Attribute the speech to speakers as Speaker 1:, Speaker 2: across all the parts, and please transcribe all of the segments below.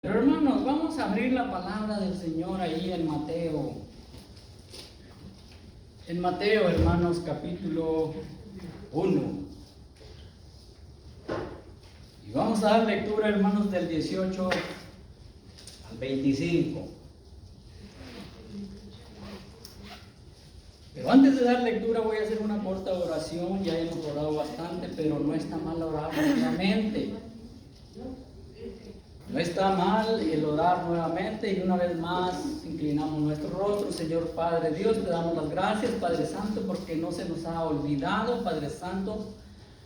Speaker 1: Pero hermanos, vamos a abrir la palabra del Señor ahí en Mateo. En Mateo, hermanos, capítulo 1. Y vamos a dar lectura, hermanos, del 18 al 25. Pero antes de dar lectura voy a hacer una corta oración. Ya hemos orado bastante, pero no está mal orar nuevamente. No está mal el orar nuevamente y una vez más inclinamos nuestro rostro. Señor Padre Dios, te damos las gracias, Padre Santo, porque no se nos ha olvidado, Padre Santo,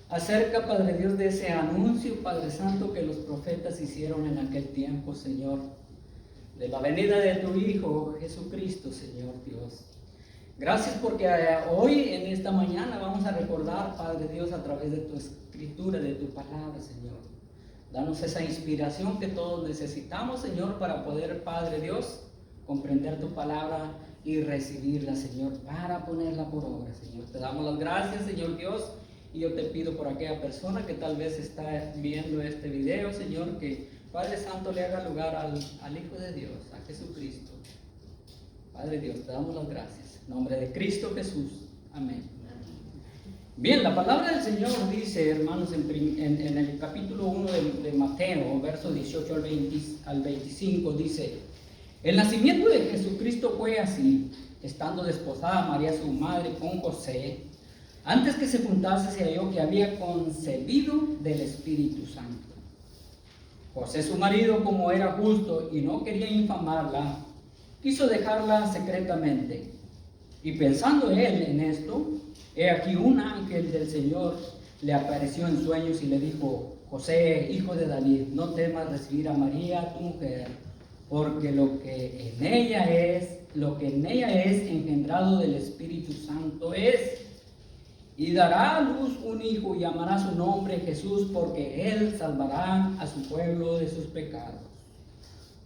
Speaker 1: acerca, Padre Dios, de ese anuncio, Padre Santo, que los profetas hicieron en aquel tiempo, Señor, de la venida de tu Hijo Jesucristo, Señor Dios. Gracias porque hoy, en esta mañana, vamos a recordar, Padre Dios, a través de tu escritura, de tu palabra, Señor. Danos esa inspiración que todos necesitamos, Señor, para poder, Padre Dios, comprender tu palabra y recibirla, Señor, para ponerla por obra, Señor. Te damos las gracias, Señor Dios, y yo te pido por aquella persona que tal vez está viendo este video, Señor, que Padre Santo le haga lugar al Hijo de Dios, a Jesucristo. Padre Dios, te damos las gracias. En nombre de Cristo Jesús. Amén. Bien, la palabra del Señor dice, hermanos, en el capítulo 1 de Mateo, verso 18 al 25, dice: el nacimiento de Jesucristo fue así, estando desposada María su madre con José. Antes que se juntase se halló que había concebido del Espíritu Santo. José su marido, como era justo y no quería infamarla, quiso dejarla secretamente. Y pensando él en esto, he aquí un ángel del Señor le apareció en sueños y le dijo: José, hijo de David, no temas recibir a María tu mujer, porque lo que en ella es engendrado del Espíritu Santo es. Y dará a luz un hijo y llamará su nombre Jesús, porque él salvará a su pueblo de sus pecados.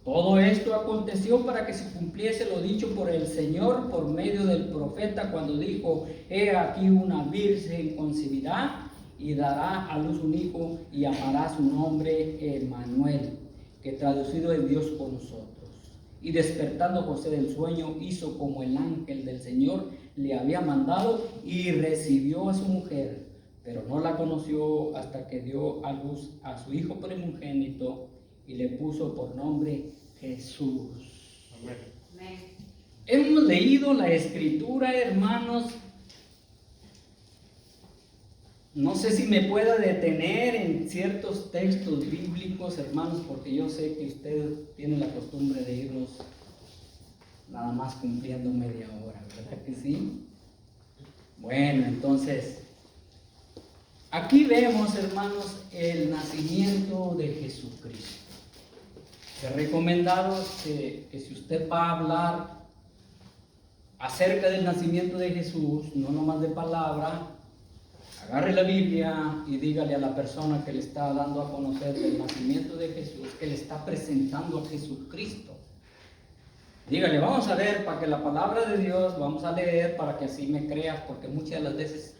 Speaker 1: Todo esto aconteció para que se cumpliese lo dicho por el Señor por medio del profeta, cuando dijo: he aquí una virgen concebirá y dará a luz un hijo y llamará su nombre Emmanuel, que traducido es Dios con nosotros. Y despertando José del sueño, hizo como el ángel del Señor le había mandado y recibió a su mujer, pero no la conoció hasta que dio a luz a su hijo primogénito y le puso por nombre Jesús. Amén. Hemos leído la escritura, hermanos. No sé si me pueda detener en ciertos textos bíblicos, hermanos, porque yo sé que usted tiene la costumbre de irnos nada más cumpliendo media hora, ¿verdad que sí? Bueno, entonces, aquí vemos, hermanos, el nacimiento de Jesucristo. He recomendado que si usted va a hablar acerca del nacimiento de Jesús, no nomás de palabra, agarre la Biblia y dígale a la persona que le está dando a conocer el nacimiento de Jesús, que le está presentando a Jesucristo. Dígale: vamos a ver, para que la palabra de Dios, vamos a leer para que así me creas, porque muchas de las veces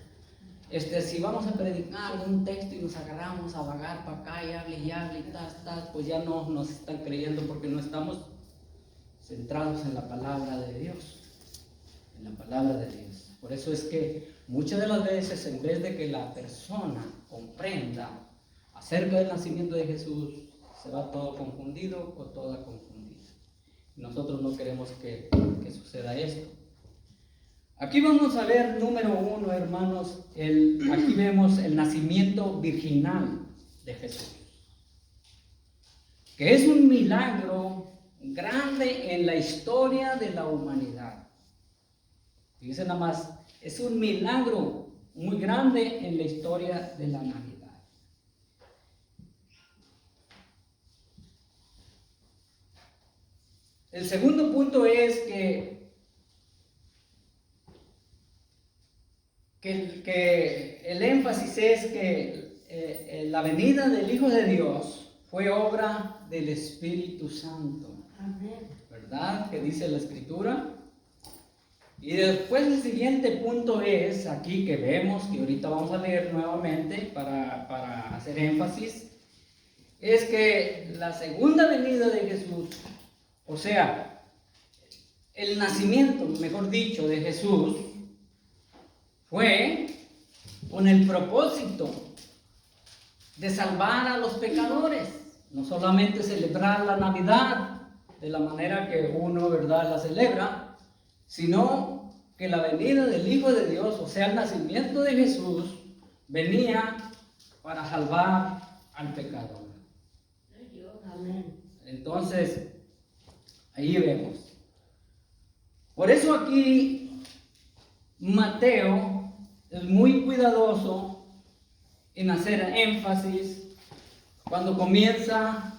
Speaker 1: si vamos a predicar un texto y nos agarramos a vagar para acá y hable y pues ya no nos están creyendo, porque no estamos centrados en la palabra de Dios. En la palabra de Dios. Por eso es que muchas de las veces, en vez de que la persona comprenda acerca del nacimiento de Jesús, se va todo confundido o toda confundida. Nosotros no queremos que suceda esto. Aquí vamos a ver, número 1, hermanos, aquí vemos el nacimiento virginal de Jesús, que es un milagro grande en la historia de la humanidad. Fíjense nada más, es un milagro muy grande en la historia de la Navidad. El segundo punto es que el énfasis es que la venida del Hijo de Dios fue obra del Espíritu Santo. ¿Verdad? Que dice la Escritura. Y después el siguiente punto es aquí que vemos, que ahorita vamos a leer nuevamente para hacer énfasis, es que la segunda venida de Jesús, o sea, el nacimiento, mejor dicho, de Jesús, fue con el propósito de salvar a los pecadores. No solamente celebrar la Navidad de la manera que uno, ¿verdad?, la celebra, sino que la venida del Hijo de Dios, o sea, el nacimiento de Jesús, venía para salvar al pecador. Entonces, ahí vemos. Por eso aquí Mateo es muy cuidadoso en hacer énfasis cuando comienza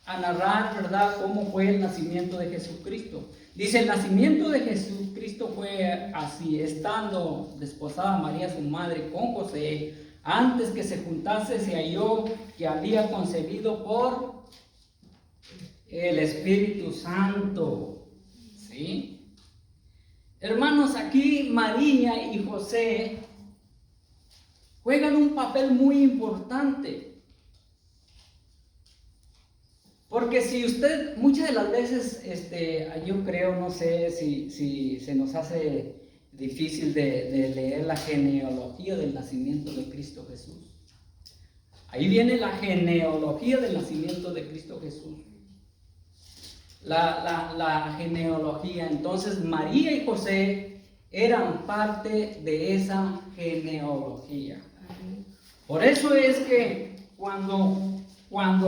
Speaker 1: a narrar, ¿verdad?, cómo fue el nacimiento de Jesucristo. Dice, el nacimiento de Jesucristo fue así: estando desposada María su madre con José, antes que se juntase se halló que había concebido por el Espíritu Santo. ¿Sí? Hermanos, aquí María y José juegan un papel muy importante. Porque si usted, muchas de las veces, yo creo, no sé si se nos hace difícil de leer la genealogía del nacimiento de Cristo Jesús. Ahí viene la genealogía del nacimiento de Cristo Jesús. La genealogía. Entonces, María y José eran parte de esa genealogía. Por eso es que cuando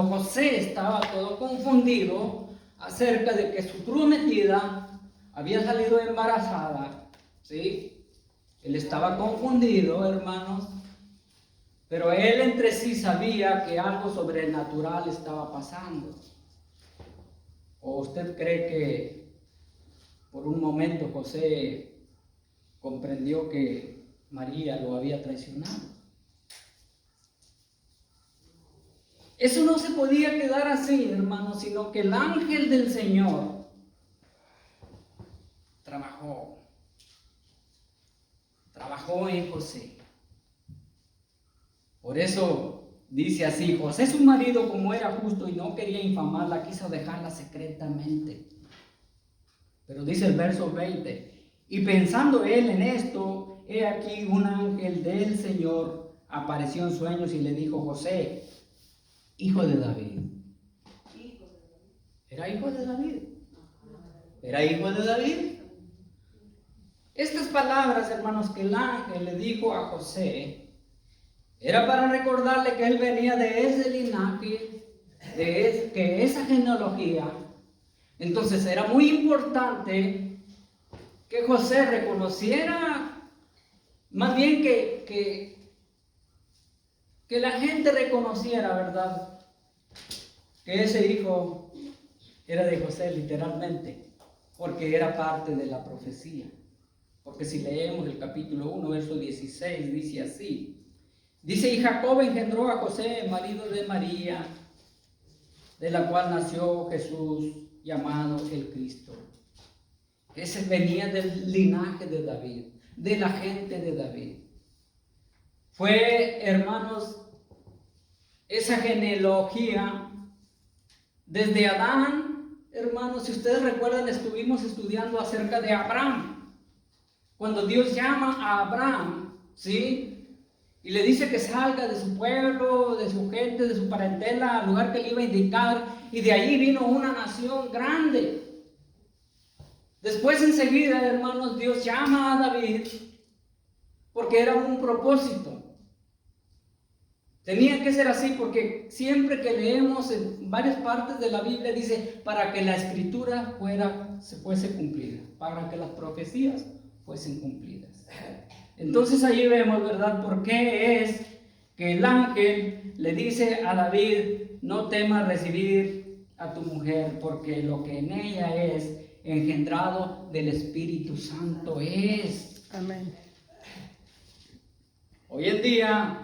Speaker 1: José estaba todo confundido acerca de que su prometida había salido embarazada, ¿sí? Él estaba confundido, hermanos, pero él entre sí sabía que algo sobrenatural estaba pasando. ¿O usted cree que por un momento José comprendió que María lo había traicionado? Eso no se podía quedar así, hermanos, sino que el ángel del Señor trabajó en José. Por eso dice así: José su marido, como era justo y no quería infamarla, quiso dejarla secretamente. Pero dice el verso 20: y pensando él en esto, he aquí un ángel del Señor apareció en sueños y le dijo: José, hijo de David. ¿Era hijo de David? ¿Era hijo de David? Estas palabras, hermanos, que el ángel le dijo a José, era para recordarle que él venía de ese linaje, que esa genealogía. Entonces era muy importante que José reconociera, más bien que la gente reconociera, ¿verdad?, que ese hijo era de José literalmente, porque era parte de la profecía. Porque si leemos el capítulo 1, verso 16, dice así. Dice: y Jacob engendró a José, marido de María, de la cual nació Jesús, llamado el Cristo. Ese venía del linaje de David, de la gente de David. Fue, hermanos, esa genealogía desde Adán. Hermanos, si ustedes recuerdan, estuvimos estudiando acerca de Abraham. Cuando Dios llama a Abraham, ¿sí?, y le dice que salga de su pueblo, de su gente, de su parentela, al lugar que le iba a indicar, y de allí vino una nación grande. Después, enseguida, hermanos, Dios llama a David, porque era un propósito. Tenía que ser así, porque siempre que leemos en varias partes de la Biblia dice: para que la escritura fuese cumplida, para que las profecías fuesen cumplidas. Entonces allí vemos, ¿verdad?, por qué es que el ángel le dice a David: no temas recibir a tu mujer, porque lo que en ella es engendrado del Espíritu Santo es.
Speaker 2: Amén.
Speaker 1: Hoy en día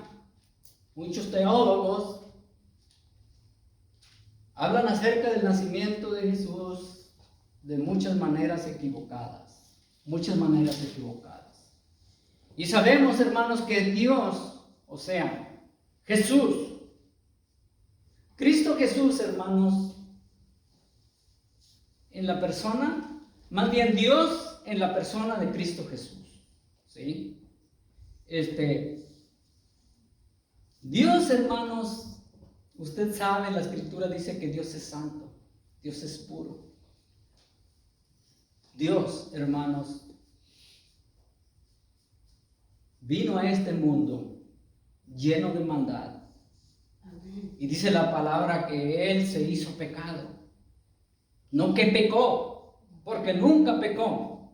Speaker 1: muchos teólogos hablan acerca del nacimiento de Jesús de muchas maneras equivocadas. Y sabemos, hermanos, que Dios, o sea, Jesús, Jesús, hermanos, en la persona, más bien Dios en la persona de Cristo Jesús. ¿Sí? Dios, hermanos, usted sabe, la Escritura dice que Dios es santo, Dios es puro. Dios, hermanos, vino a este mundo lleno de maldad. Y dice la palabra que Él se hizo pecado. No que pecó, porque nunca pecó.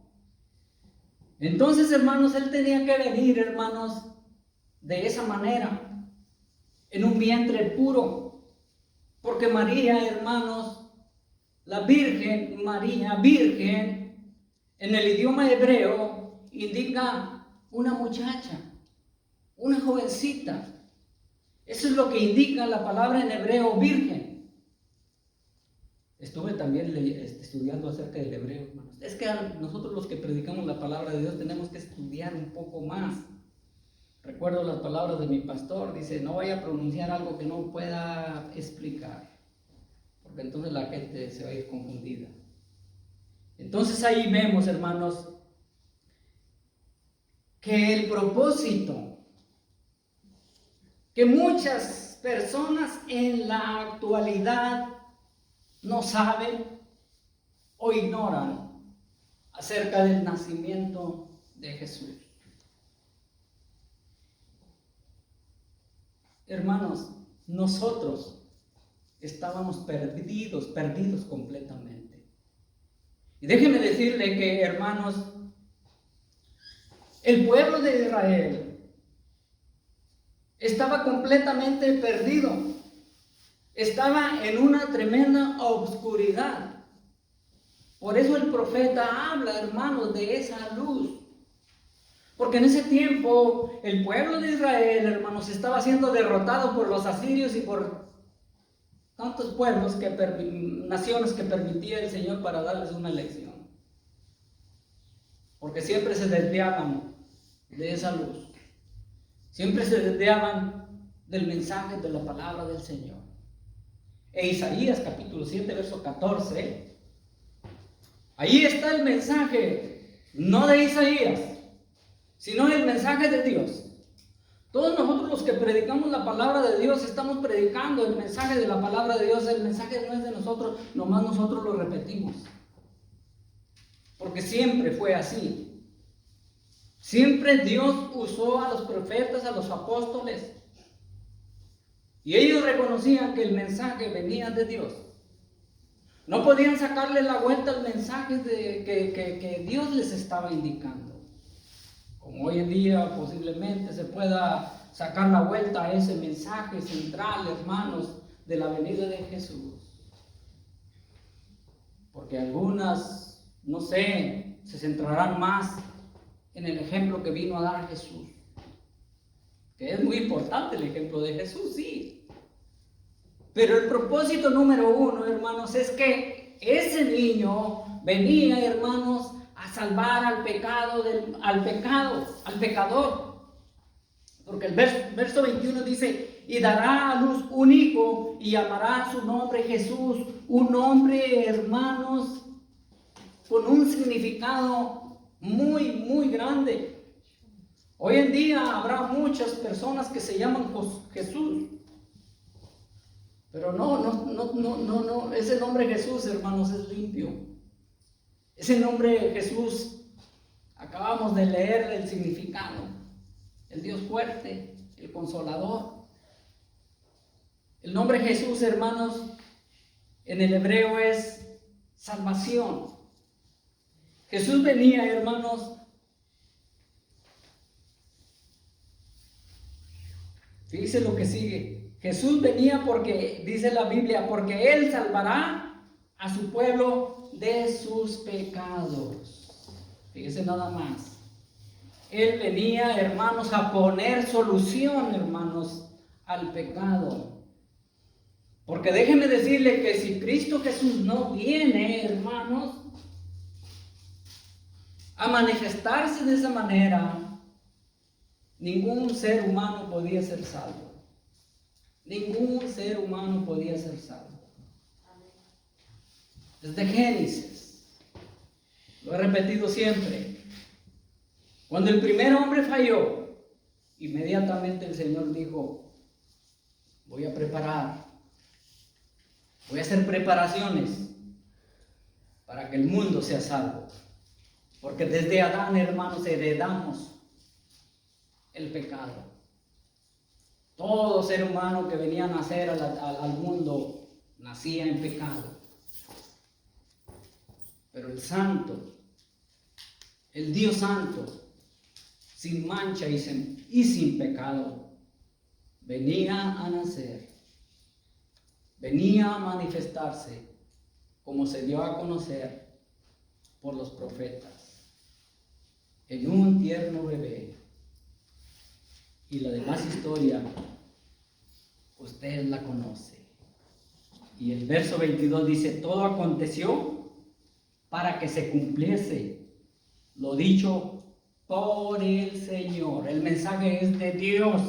Speaker 1: Entonces, hermanos, Él tenía que venir, hermanos, de esa manera, en un vientre puro. Porque María, hermanos, la Virgen, María, Virgen, en el idioma hebreo, indica una muchacha, una jovencita. Eso es lo que indica la palabra en hebreo, virgen. Estuve también estudiando acerca del hebreo, hermanos. Es que nosotros los que predicamos la palabra de Dios tenemos que estudiar un poco más. Recuerdo las palabras de mi pastor, dice, no vaya a pronunciar algo que no pueda explicar, porque entonces la gente se va a ir confundida. Entonces ahí vemos, hermanos, que el propósito que muchas personas en la actualidad no saben o ignoran acerca del nacimiento de Jesús. Hermanos, nosotros estábamos perdidos completamente. Y déjenme decirle que, hermanos, el pueblo de Israel estaba completamente perdido. Estaba en una tremenda oscuridad. Por eso el profeta habla, hermanos, de esa luz. Porque en ese tiempo el pueblo de Israel, hermanos, estaba siendo derrotado por los asirios y por tantos pueblos, naciones que permitía el Señor para darles una lección. Porque siempre se desviaban de esa luz. Siempre se desviaban del mensaje de la palabra del Señor. En Isaías capítulo 7, verso 14, ahí está el mensaje, no de Isaías, sino el mensaje de Dios. Todos nosotros los que predicamos la palabra de Dios estamos predicando el mensaje de la palabra de Dios. El mensaje no es de nosotros, nomás nosotros lo repetimos. Porque siempre fue así. Siempre Dios usó a los profetas, a los apóstoles. Y ellos reconocían que el mensaje venía de Dios. No podían sacarle la vuelta al mensaje que Dios les estaba indicando. Como hoy en día posiblemente se pueda sacar la vuelta a ese mensaje central, hermanos, de la venida de Jesús. Porque algunas, no sé, se centrarán más en el ejemplo que vino a dar Jesús. Que es muy importante el ejemplo de Jesús, sí. Pero el propósito número uno, hermanos, es que ese niño venía, hermanos, a salvar al pecador. Porque el verso 21 dice, y dará a luz un hijo y llamará su nombre Jesús, un nombre, hermanos, con un significado muy grande. Hoy en día habrá muchas personas que se llaman Jesús, pero no, ese nombre Jesús, hermanos, es limpio. Ese nombre Jesús, acabamos de leer el significado, el Dios fuerte, el consolador. El nombre Jesús, hermanos, en el hebreo es salvación. Jesús venía, hermanos, fíjense lo que sigue. Jesús venía porque, dice la Biblia, porque Él salvará a su pueblo de sus pecados. Fíjense nada más. Él venía, hermanos, a poner solución, hermanos, al pecado. Porque déjenme decirle que si Cristo Jesús no viene, hermanos, a manifestarse de esa manera, ningún ser humano podía ser salvo. Ningún ser humano podía ser salvo. Desde Génesis, lo he repetido siempre, cuando el primer hombre falló, inmediatamente el Señor dijo, voy a hacer preparaciones para que el mundo sea salvo. Porque desde Adán, hermanos, heredamos el pecado. Todo ser humano que venía a nacer al mundo nacía en pecado. Pero el Santo, el Dios Santo, sin mancha y sin pecado, venía a nacer, venía a manifestarse como se dio a conocer por los profetas, en un tierno bebé. Y la demás historia, usted la conoce. Y el verso 22 dice, todo aconteció para que se cumpliese lo dicho por el Señor. El mensaje es de Dios.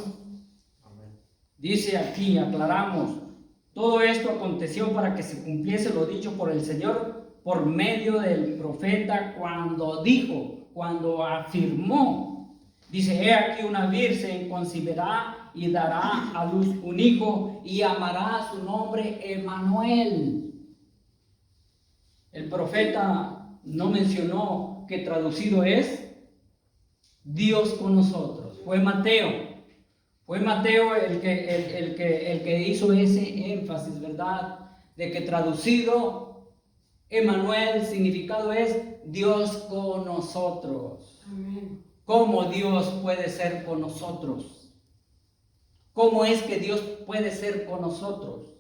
Speaker 1: Amén. Dice aquí, aclaramos, todo esto aconteció para que se cumpliese lo dicho por el Señor por medio del profeta cuando afirmó, dice, he aquí una virgen concebirá y dará a luz un hijo y llamará su nombre Emmanuel. El profeta no mencionó que traducido es Dios con nosotros. Fue Mateo el que hizo ese énfasis, ¿verdad? De que traducido Emmanuel, significado es Dios con nosotros. Amén. ¿Cómo Dios puede ser con nosotros? ¿Cómo es que Dios puede ser con nosotros?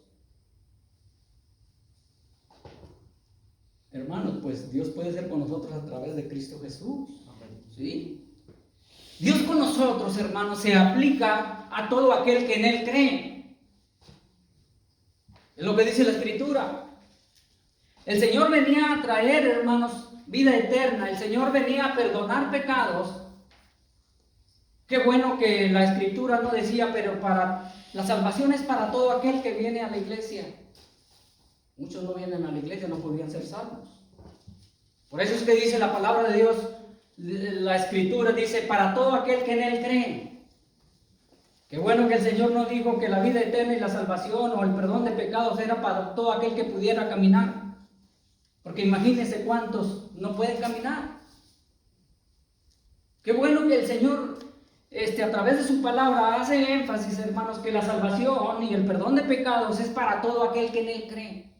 Speaker 1: Hermanos, pues Dios puede ser con nosotros a través de Cristo Jesús. Amén. ¿Sí? Dios con nosotros, hermanos, se aplica a todo aquel que en Él cree. Es lo que dice la Escritura. El Señor venía a traer, hermanos, vida eterna. El Señor venía a perdonar pecados. Qué bueno que la Escritura no decía, pero la salvación es para todo aquel que viene a la iglesia. Muchos no vienen a la iglesia, no podrían ser salvos. Por eso es que dice la palabra de Dios, la Escritura dice, para todo aquel que en Él cree. Qué bueno que el Señor nos dijo que la vida eterna y la salvación o el perdón de pecados era para todo aquel que pudiera caminar. Porque imagínense cuántos no pueden caminar. Qué bueno que el Señor, a través de su palabra, hace énfasis, hermanos, que la salvación y el perdón de pecados es para todo aquel que en Él cree.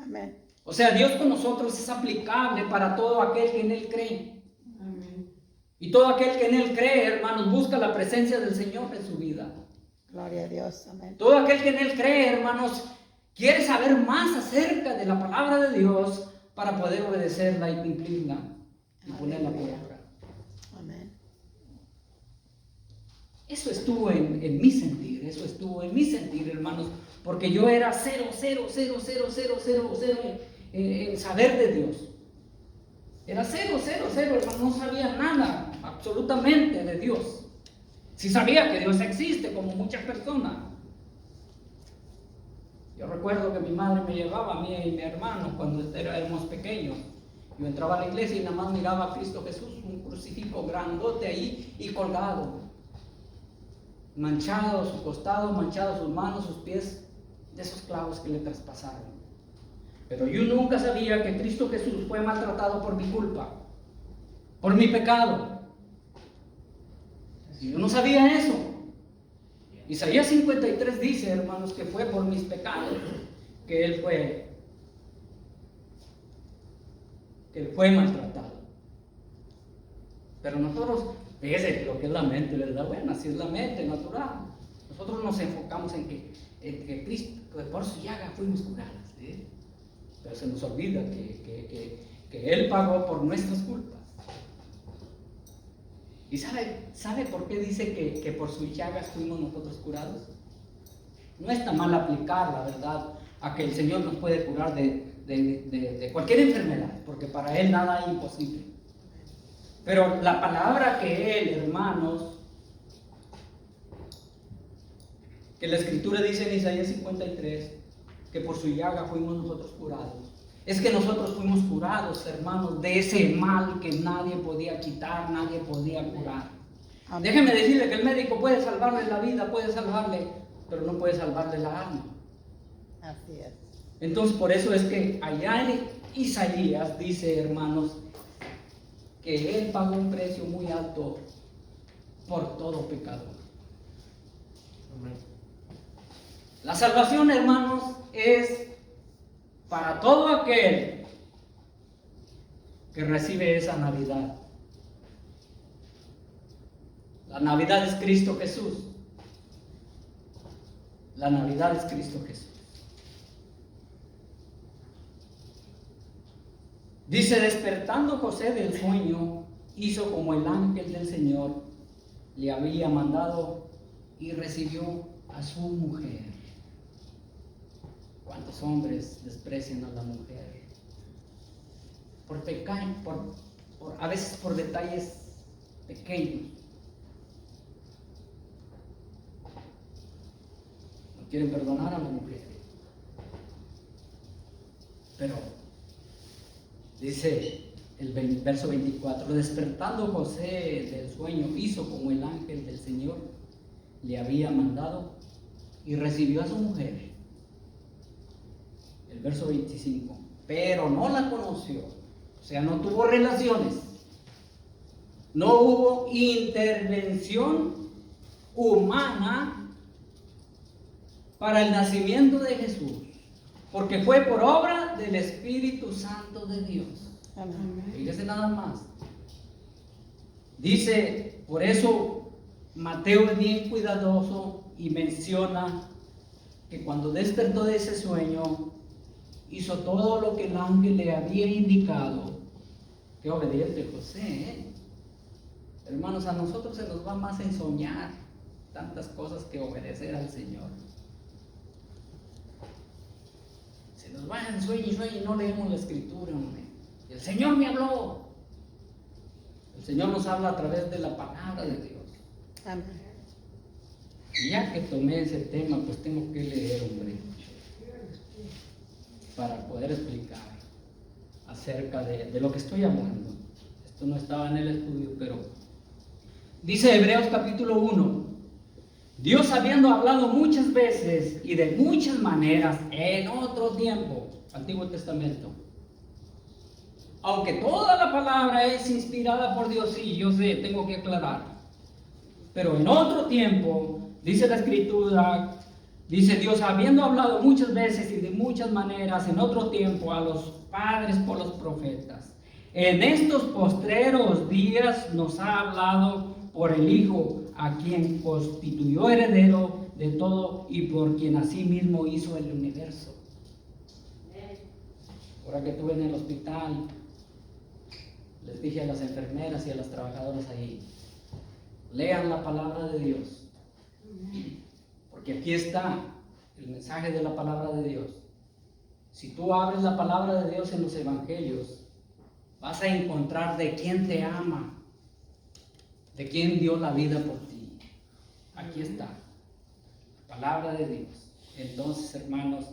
Speaker 1: Amén. O sea, Dios con nosotros es aplicable para todo aquel que en Él cree. Amén. Y todo aquel que en Él cree, hermanos, busca la presencia del Señor en su vida. Gloria a Dios. Amén. Todo aquel que en Él cree, hermanos, quiere saber más acerca de la palabra de Dios para poder obedecerla y cumplirla y ponerla por obra. Amén. Eso estuvo en mi sentir, hermanos, porque yo era cero en saber de Dios. Era cero, hermano, no sabía nada, absolutamente, de Dios. Sí sabía que Dios existe, como muchas personas. Yo recuerdo que mi madre me llevaba a mí y mi hermano cuando éramos pequeños. Yo entraba a la iglesia y nada más miraba a Cristo Jesús, un crucifijo grandote ahí y colgado. Manchado su costado, manchado sus manos, sus pies, de esos clavos que le traspasaron. Pero yo nunca sabía que Cristo Jesús fue maltratado por mi culpa, por mi pecado. Yo no sabía eso. Isaías 53 dice, hermanos, que fue por mis pecados que Él fue maltratado. Pero nosotros, fíjese lo que es la mente, ¿verdad? Bueno, así es la mente natural. Nosotros nos enfocamos en que Cristo, que por su llaga fuimos curados, ¿sí? Pero se nos olvida que Él pagó por nuestras culpas. ¿Y sabe por qué dice que por sus llagas fuimos nosotros curados? No está mal aplicar, la verdad, a que el Señor nos puede curar de cualquier enfermedad, porque para Él nada es imposible. Pero la palabra que Él, hermanos, que la Escritura dice en Isaías 53 que por su llaga fuimos nosotros curados. Es que nosotros fuimos curados, hermanos, de ese mal que nadie podía quitar, nadie podía curar. Amén. Déjeme decirle que el médico puede salvarle la vida, puede salvarle, pero no puede salvarle la alma.
Speaker 2: Así es.
Speaker 1: Entonces, por eso es que allá en Isaías dice, hermanos, que Él pagó un precio muy alto por todo pecador. Amén. La salvación, hermanos, es para todo aquel que recibe esa Navidad. La Navidad es Cristo Jesús. La Navidad es Cristo Jesús. Dice, despertando José del sueño, hizo como el ángel del Señor le había mandado y recibió a su mujer. ¿Cuántos hombres desprecian a la mujer? A veces por detalles pequeños. No quieren perdonar a la mujer. Pero dice el verso 24, despertando José del sueño, hizo como el ángel del Señor le había mandado y recibió a su mujer. El verso 25, pero no la conoció, o sea, no tuvo relaciones, no hubo intervención humana para el nacimiento de Jesús, porque fue por obra del Espíritu Santo de Dios. Amén. Fíjese nada más. Dice, por eso Mateo es bien cuidadoso y menciona que cuando despertó de ese sueño, hizo todo lo que el ángel le había indicado. Qué obediente José, ¿eh? Hermanos, a nosotros se nos va más en soñar tantas cosas que obedecer al Señor. Se nos va en sueño y sueño y no leemos la Escritura, hombre. El Señor me habló. El Señor nos habla a través de la palabra de Dios. Amén. Y ya que tomé ese tema, pues tengo que leer, hombre, para poder explicar acerca de lo que estoy hablando. Esto no estaba en el estudio, pero dice Hebreos capítulo 1, Dios habiendo hablado muchas veces y de muchas maneras en otro tiempo, Antiguo Testamento, aunque toda la palabra es inspirada por Dios, sí, yo sé, tengo que aclarar, pero en otro tiempo, dice la Escritura, dice Dios, habiendo hablado muchas veces y de muchas maneras en otro tiempo a los padres por los profetas, en estos postreros días nos ha hablado por el Hijo, a quien constituyó heredero de todo y por quien asimismo hizo el universo. Ahora que estuve en el hospital, les dije a las enfermeras y a las trabajadoras ahí, lean la palabra de Dios. Porque aquí está el mensaje de la palabra de Dios. Si tú abres la palabra de Dios en los evangelios, vas a encontrar de quién te ama, de quién dio la vida por ti. Aquí está, la palabra de Dios. Entonces, hermanos,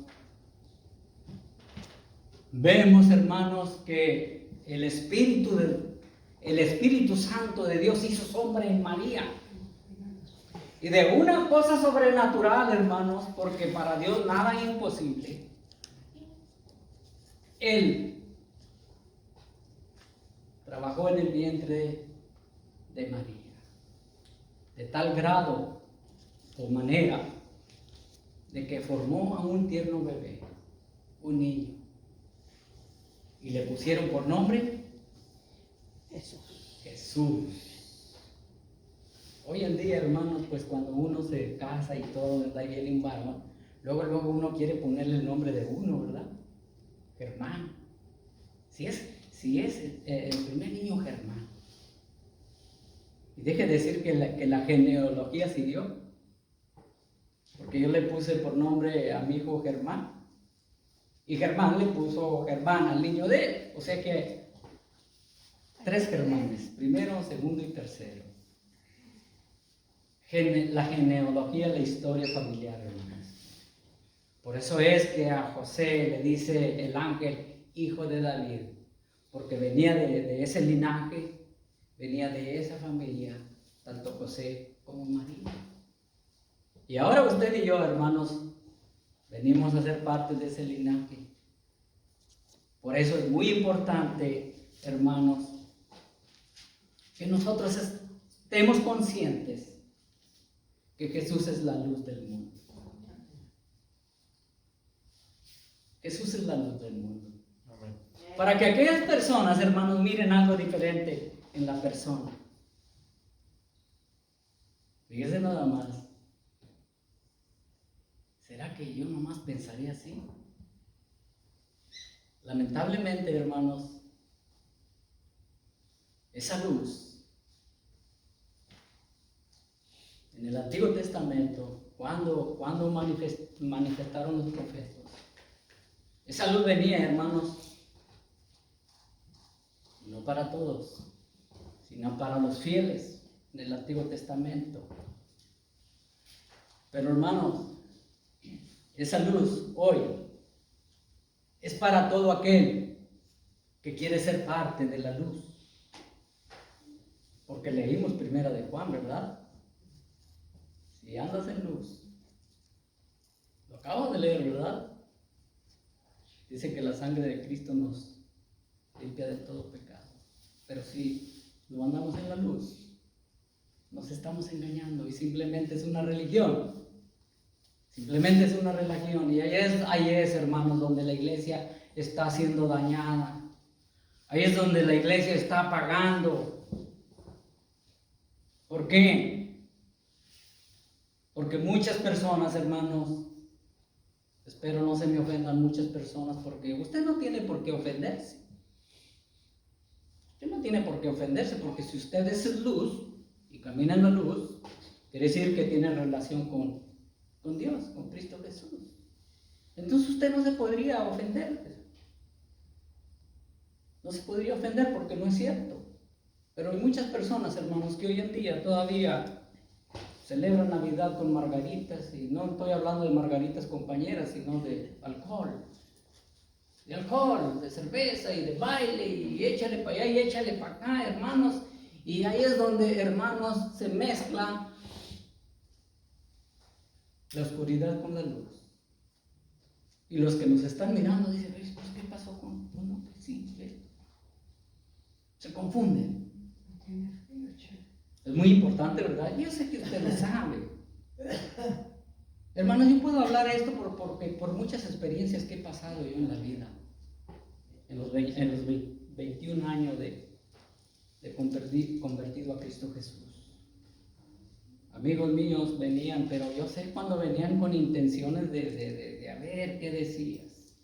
Speaker 1: vemos, hermanos, que el Espíritu Santo de Dios hizo sombra en María. Y de una cosa sobrenatural, hermanos, porque para Dios nada es imposible. Él trabajó en el vientre de María, de tal grado o manera de que formó a un tierno bebé, un niño, y le pusieron por nombre Jesús. Hoy en día, hermanos, pues cuando uno se casa y todo, ¿verdad? Y viene un varón, luego uno quiere ponerle el nombre de uno, ¿verdad? Germán. Si es el primer niño, Germán. Y deje de decir que la genealogía siguió, porque yo le puse por nombre a mi hijo Germán, y Germán le puso Germán al niño de él. O sea que 3 Germanes, primero, segundo y tercero. la genealogía, la historia familiar, hermanos. Por eso es que a José le dice el ángel, hijo de David, porque venía de ese linaje, venía de esa familia, tanto José como María. Y ahora usted y yo, hermanos, venimos a ser parte de ese linaje. Por eso es muy importante, hermanos, que nosotros estemos conscientes que Jesús es la luz del mundo. Jesús es la luz del mundo. Amén. Para que aquellas personas, hermanos, miren algo diferente en la persona. Fíjese nada más. ¿Será que yo nomás pensaría así? Lamentablemente, hermanos, esa luz en el Antiguo Testamento, cuando manifestaron los profetas, esa luz venía, hermanos, no para todos, sino para los fieles del Antiguo Testamento. Pero, hermanos, esa luz hoy es para todo aquel que quiere ser parte de la luz. Porque leímos primera de Juan, ¿verdad? Si andas en luz. Lo acabo de leer, ¿verdad? Dice que la sangre de Cristo nos limpia de todo pecado. Pero si no andamos en la luz, nos estamos engañando y simplemente es una religión. Simplemente es una religión. Y ahí es, hermanos, donde la iglesia está siendo dañada. Ahí es donde la iglesia está pagando. ¿Por qué? Porque muchas personas, hermanos, espero no se me ofendan muchas personas, porque usted no tiene por qué ofenderse. Usted no tiene por qué ofenderse, porque si usted es luz y camina en la luz, quiere decir que tiene relación con Dios, con Cristo Jesús. Entonces usted no se podría ofender. No se podría ofender porque no es cierto. Pero hay muchas personas, hermanos, que hoy en día todavía celebran Navidad con margaritas, y no estoy hablando de margaritas compañeras, sino de alcohol. De alcohol, de cerveza y de baile, y échale para allá y échale para acá, hermanos. Y ahí es donde, hermanos, se mezcla la oscuridad con la luz. Y los que nos están mirando dicen, pues, ¿qué pasó con uno? Pues sí, se confunden. Es muy importante, ¿verdad? Yo sé que usted lo sabe. Hermanos, yo puedo hablar esto por muchas experiencias que he pasado yo en la vida. En los 21 años de convertido a Cristo Jesús. Amigos míos venían, pero yo sé cuando venían con intenciones de a ver qué decías.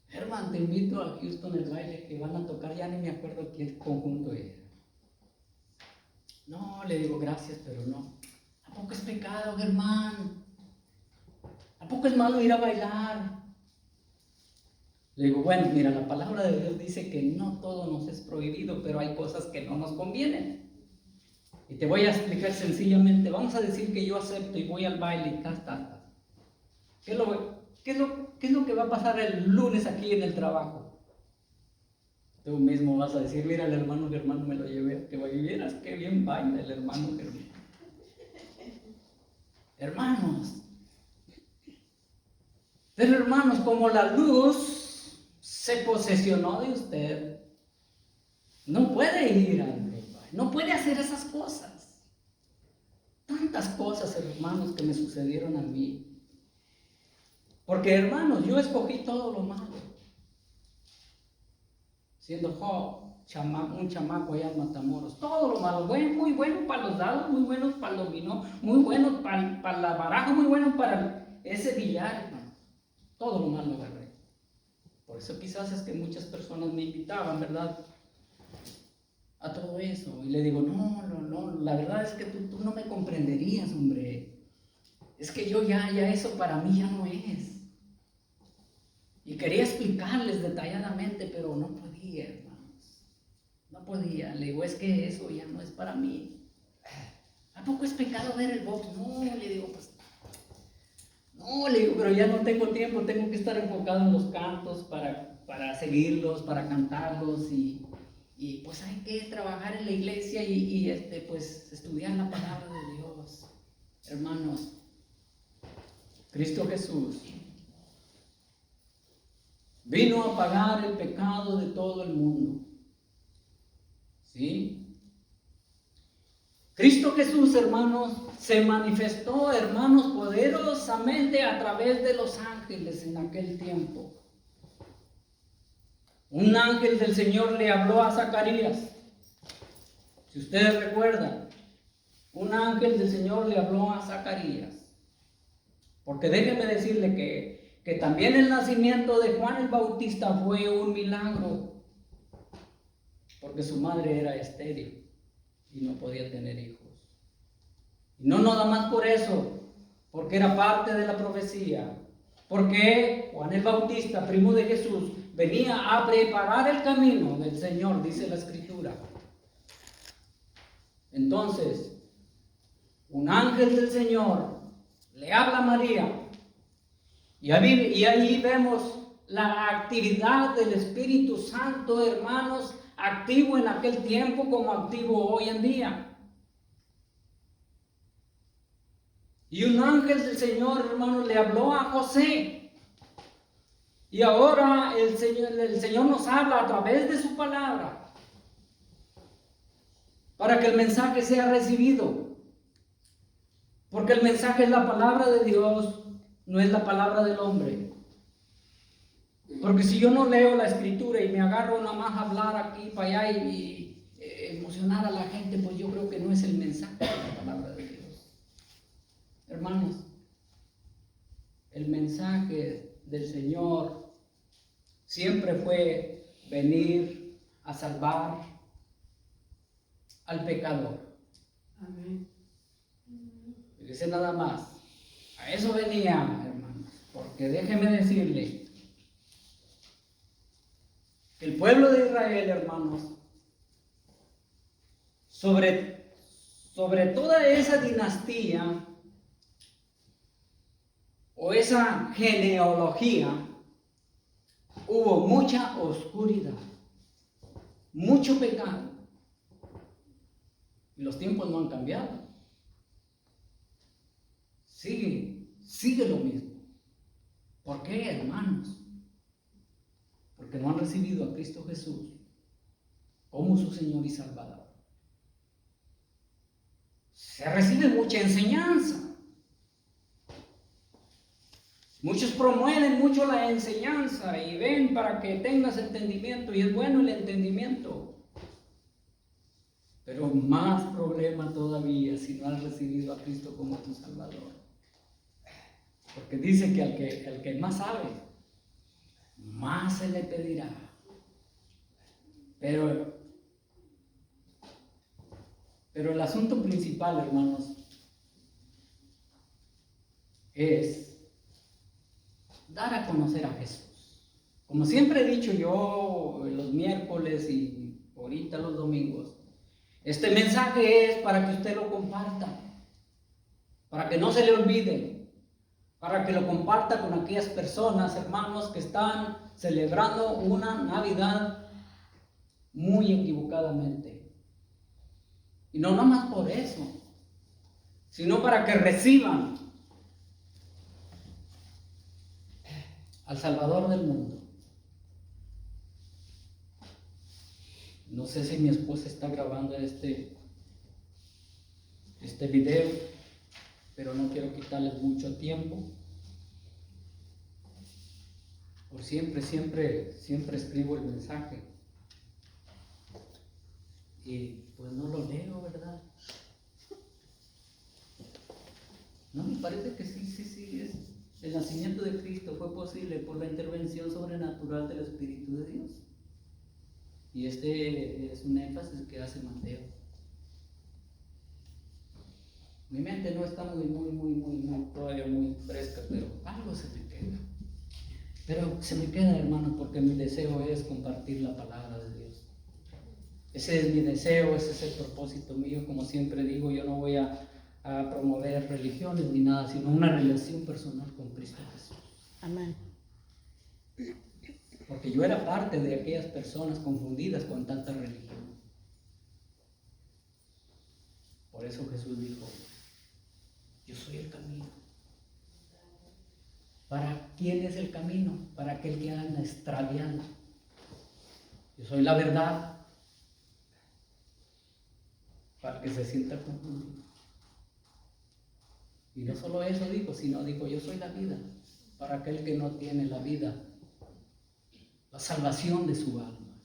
Speaker 1: Hermano, te invito a Houston el baile que van a tocar, ya ni me acuerdo qué conjunto era. No, le digo gracias, pero no. ¿A poco es pecado, hermano? ¿A poco es malo ir a bailar? Le digo, bueno, mira, la palabra de Dios dice que no todo nos es prohibido, pero hay cosas que no nos convienen. Y te voy a explicar sencillamente. Vamos a decir que yo acepto y voy al baile y ta. ¿Qué es lo que va a pasar el lunes aquí en el trabajo? Tú mismo vas a decir, mira, el hermano Germán me lo llevé, que vieras qué bien baila el hermano Germán. Hermanos, pero hermanos, como la luz se posesionó de usted, no puede ir al baile, no puede hacer esas cosas. Tantas cosas, hermanos, que me sucedieron a mí. Porque, hermanos, yo escogí todo lo malo. Siendo un chamaco allá en Matamoros, todo lo malo, muy bueno para los dados, muy bueno para el dominó, muy bueno para la baraja, muy bueno para ese billar, hermano. Todo lo malo agarré. Por eso quizás es que muchas personas me invitaban, ¿verdad?, a todo eso. Y le digo, no, la verdad es que tú no me comprenderías, hombre. Es que yo ya eso para mí ya no es. Y quería explicarles detalladamente, pero no podía, hermanos. No podía. Le digo, es que eso ya no es para mí. ¿a poco es pecado ver el box? No, le digo, pues, no, le digo, pero ya no tengo tiempo, tengo que estar enfocado en los cantos para seguirlos, para cantarlos y pues hay que trabajar en la iglesia y pues estudiar la palabra de Dios. Hermanos, Cristo Jesús vino a pagar el pecado de todo el mundo. ¿Sí? Cristo Jesús, hermanos, se manifestó, hermanos, poderosamente a través de los ángeles en aquel tiempo. Un ángel del Señor le habló a Zacarías. Si ustedes recuerdan, un ángel del Señor le habló a Zacarías. Porque déjenme decirle que también el nacimiento de Juan el Bautista fue un milagro. Porque su madre era estéril y no podía tener hijos. Y no nada más por eso, porque era parte de la profecía. Porque Juan el Bautista, primo de Jesús, venía a preparar el camino del Señor, dice la Escritura. Entonces, un ángel del Señor le habla a María. Y ahí vemos la actividad del Espíritu Santo, hermanos, activo en aquel tiempo como activo hoy en día. Y un ángel del Señor, hermanos, le habló a José. Y ahora el Señor nos habla a través de su palabra para que el mensaje sea recibido. Porque el mensaje es la palabra de Dios, no es la palabra del hombre. Porque si yo no leo la Escritura y me agarro nada más a hablar aquí para allá y emocionar a la gente, pues yo creo que no es el mensaje de la palabra de Dios. Hermanos, el mensaje del Señor siempre fue venir a salvar al pecador.
Speaker 2: Amén.
Speaker 1: Fíjese nada más, a eso venía, hermanos, porque déjeme decirle que el pueblo de Israel, hermanos, sobre toda esa dinastía o esa genealogía, hubo mucha oscuridad, mucho pecado. Y los tiempos no han cambiado. Sigue lo mismo. ¿Por qué, hermanos? Porque no han recibido a Cristo Jesús como su Señor y Salvador. Se recibe mucha enseñanza. Muchos promueven mucho la enseñanza y ven para que tengas entendimiento, y es bueno el entendimiento. Pero más problema todavía si no has recibido a Cristo como tu Salvador. Porque dice que al que más sabe, más se le pedirá. Pero el asunto principal, hermanos, es dar a conocer a Jesús. Como siempre he dicho yo los miércoles y ahorita los domingos, este mensaje es para que usted lo comparta, para que no se le olvide, para que lo comparta con aquellas personas, hermanos, que están celebrando una Navidad muy equivocadamente. Y no nada más por eso, sino para que reciban al Salvador del mundo. No sé si mi esposa está grabando este video, pero no quiero quitarles mucho tiempo. Por siempre escribo el mensaje. Y pues no lo leo, ¿verdad? No, me parece que sí es. El nacimiento de Cristo fue posible por la intervención sobrenatural del Espíritu de Dios. Y este es un énfasis que hace Mateo. Mi mente no está todavía muy fresca, pero algo se me queda. Pero se me queda, hermano, porque mi deseo es compartir la palabra de Dios. Ese es mi deseo, ese es el propósito mío. Como siempre digo, yo no voy a a promover religiones ni nada, sino una relación personal con Cristo Jesús.
Speaker 2: Amén.
Speaker 1: Porque yo era parte de aquellas personas confundidas con tanta religión. Por eso Jesús dijo, yo soy el camino. ¿Para quién es el camino? Para aquel que anda extraviado. Yo soy la verdad. Para que se sienta confundido. Y no solo eso dijo, sino dijo, yo soy la vida. Para aquel que no tiene la vida, la salvación de su alma.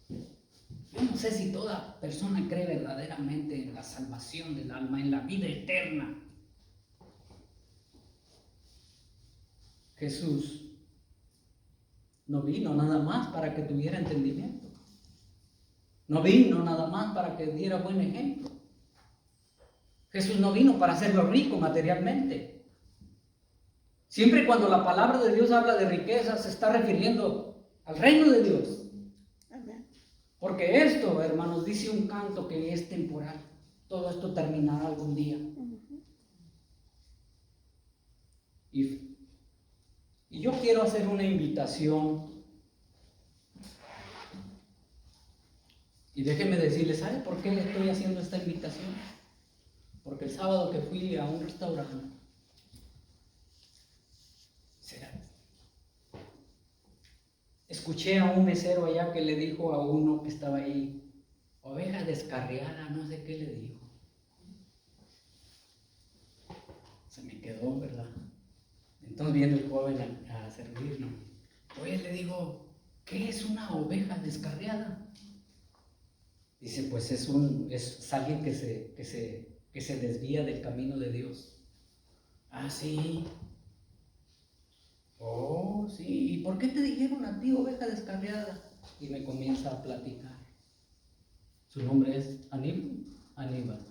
Speaker 1: Yo no sé si toda persona cree verdaderamente en la salvación del alma, en la vida eterna. Jesús no vino nada más para que tuviera entendimiento. No vino nada más para que diera buen ejemplo. Jesús no vino para hacerlo rico materialmente. Siempre cuando la palabra de Dios habla de riqueza, se está refiriendo al reino de Dios.
Speaker 2: Amén.
Speaker 1: Porque esto, hermanos, dice un canto que es temporal. Todo esto terminará algún día. Y yo quiero hacer una invitación. Y déjenme decirles, ¿sabe por qué le estoy haciendo esta invitación? Porque el sábado que fui a un restaurante, escuché a un mesero allá que le dijo a uno que estaba ahí, oveja descarriada, no sé qué le dijo. Se me quedó, ¿verdad? Entonces viene el joven a servirnos. Oye, le digo, ¿qué es una oveja descarriada? Dice, pues es alguien que se desvía del camino de Dios. Ah, sí. Oh, sí. ¿Y por qué te dijeron a ti oveja descarriada? Y me comienza a platicar. Su nombre es Aníbal.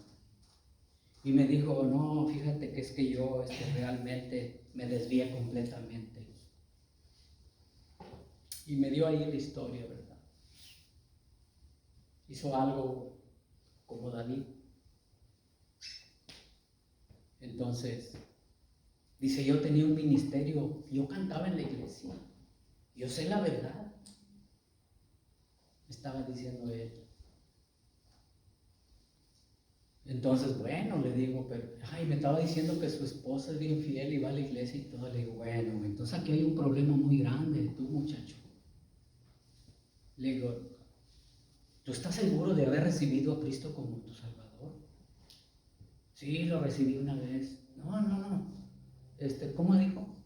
Speaker 1: Y me dijo, no, fíjate que es que yo realmente me desvié completamente. Y me dio ahí la historia, ¿verdad? Hizo algo como David. Entonces, dice, yo tenía un ministerio, yo cantaba en la iglesia, yo sé la verdad. Estaba diciendo él. Entonces, bueno, le digo, pero, me estaba diciendo que su esposa es bien fiel y va a la iglesia y todo. Le digo, bueno, entonces aquí hay un problema muy grande, tú muchacho. Le digo, ¿tú estás seguro de haber recibido a Cristo como tu Salvador? Sí, lo recibí una vez. No. ¿Cómo dijo?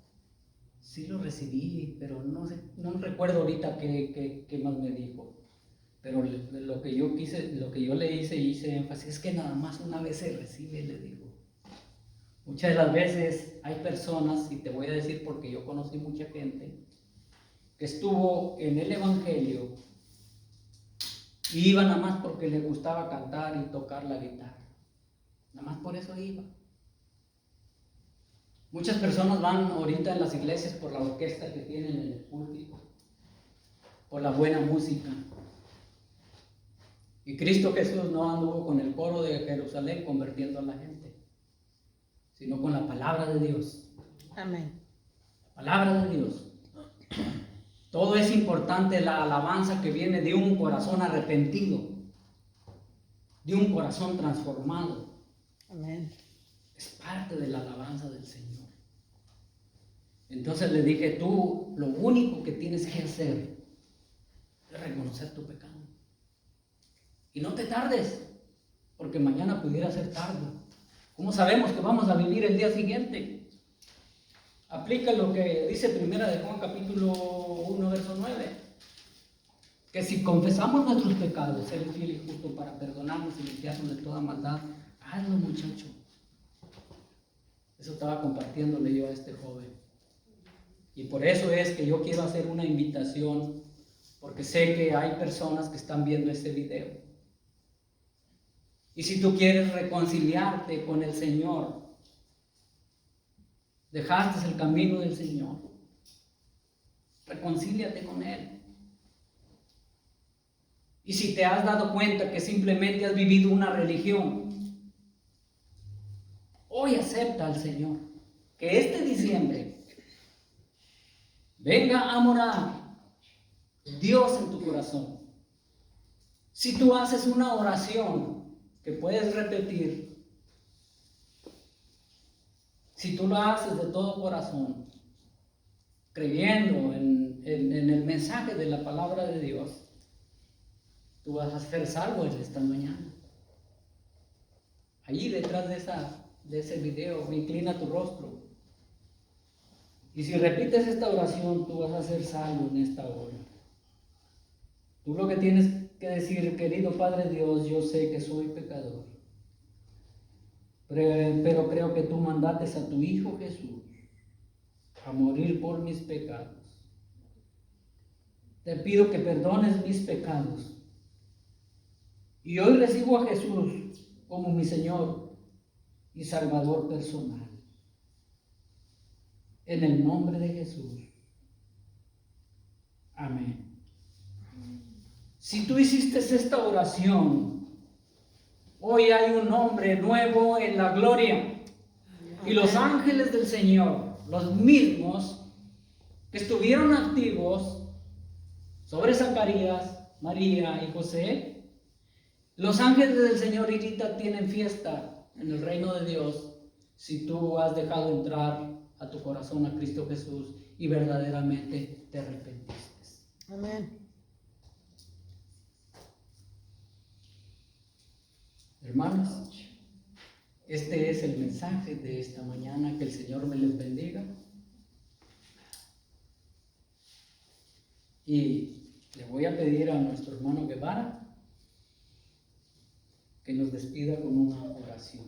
Speaker 1: Sí lo recibí, pero no recuerdo ahorita qué más me dijo. Pero lo que yo le hice énfasis es que nada más una vez se recibe, le digo. Muchas de las veces hay personas, y te voy a decir porque yo conocí mucha gente, que estuvo en el Evangelio y iba nada más porque le gustaba cantar y tocar la guitarra. Nada más por eso iba. Muchas personas van ahorita en las iglesias por la orquesta que tienen en el púlpito, por la buena música. Y Cristo Jesús no anduvo con el coro de Jerusalén convirtiendo a la gente, sino con la palabra de Dios.
Speaker 2: Amén.
Speaker 1: La palabra de Dios. Todo es importante, la alabanza que viene de un corazón arrepentido, de un corazón transformado.
Speaker 2: Amén.
Speaker 1: Es parte de la alabanza del Señor. Entonces le dije, tú lo único que tienes que hacer es reconocer tu pecado. Y no te tardes, porque mañana pudiera ser tarde. ¿Cómo sabemos que vamos a vivir el día siguiente? Aplica lo que dice Primera de Juan capítulo 1, verso 9. Que si confesamos nuestros pecados, Él es fiel y justo para perdonarnos y limpiarnos de toda maldad. Hazlo, muchacho. Eso estaba compartiéndole yo a este joven. Y por eso es que yo quiero hacer una invitación, porque sé que hay personas que están viendo este video. Y si tú quieres reconciliarte con el Señor, dejaste el camino del Señor, reconcíliate con Él. Y si te has dado cuenta que simplemente has vivido una religión, hoy acepta al Señor. Que este diciembre venga a morar Dios en tu corazón. Si tú haces una oración que puedes repetir, si tú lo haces de todo corazón, creyendo en el mensaje de la palabra de Dios, tú vas a ser salvo en esta mañana. Allí detrás de ese video, inclina tu rostro. Y si repites esta oración, tú vas a ser salvo en esta hora. Tú lo que tienes que decir: querido Padre Dios, yo sé que soy pecador, pero creo que tú mandaste a tu Hijo Jesús a morir por mis pecados. Te pido que perdones mis pecados. Y hoy recibo a Jesús como mi Señor y Salvador personal. En el nombre de Jesús. Amén. Si tú hiciste esta oración, hoy hay un nombre nuevo en la gloria. Y los ángeles del Señor, los mismos que estuvieron activos sobre Zacarías, María y José, los ángeles del Señor ahorita tienen fiesta en el reino de Dios si tú has dejado entrar a tu corazón a Cristo Jesús y verdaderamente te arrepentiste.
Speaker 2: Amén.
Speaker 1: Hermanos, este es el mensaje de esta mañana. Que el Señor me les bendiga. Y le voy a pedir a nuestro hermano Guevara que nos despida con una oración.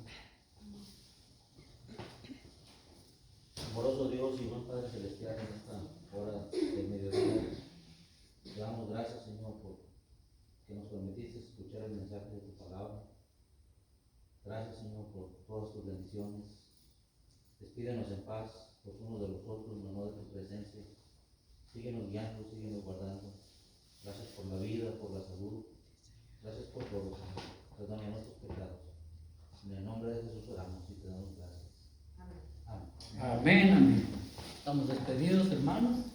Speaker 3: Amoroso Dios y buen Padre Celestial, en esta hora del mediodía, te damos gracias, Señor, por que nos permitiste escuchar el mensaje de tu palabra. Gracias, Señor, por todas tus bendiciones. Despídenos en paz los unos de los otros en honor de tu presencia. Síguenos guiando, síguenos guardando. Gracias por la vida, por la salud. Gracias por todo, Señor. Perdona nuestros pecados. En el nombre de Jesús oramos y te damos gracias. Amén.
Speaker 1: Amén, amén. Estamos despedidos, hermanos.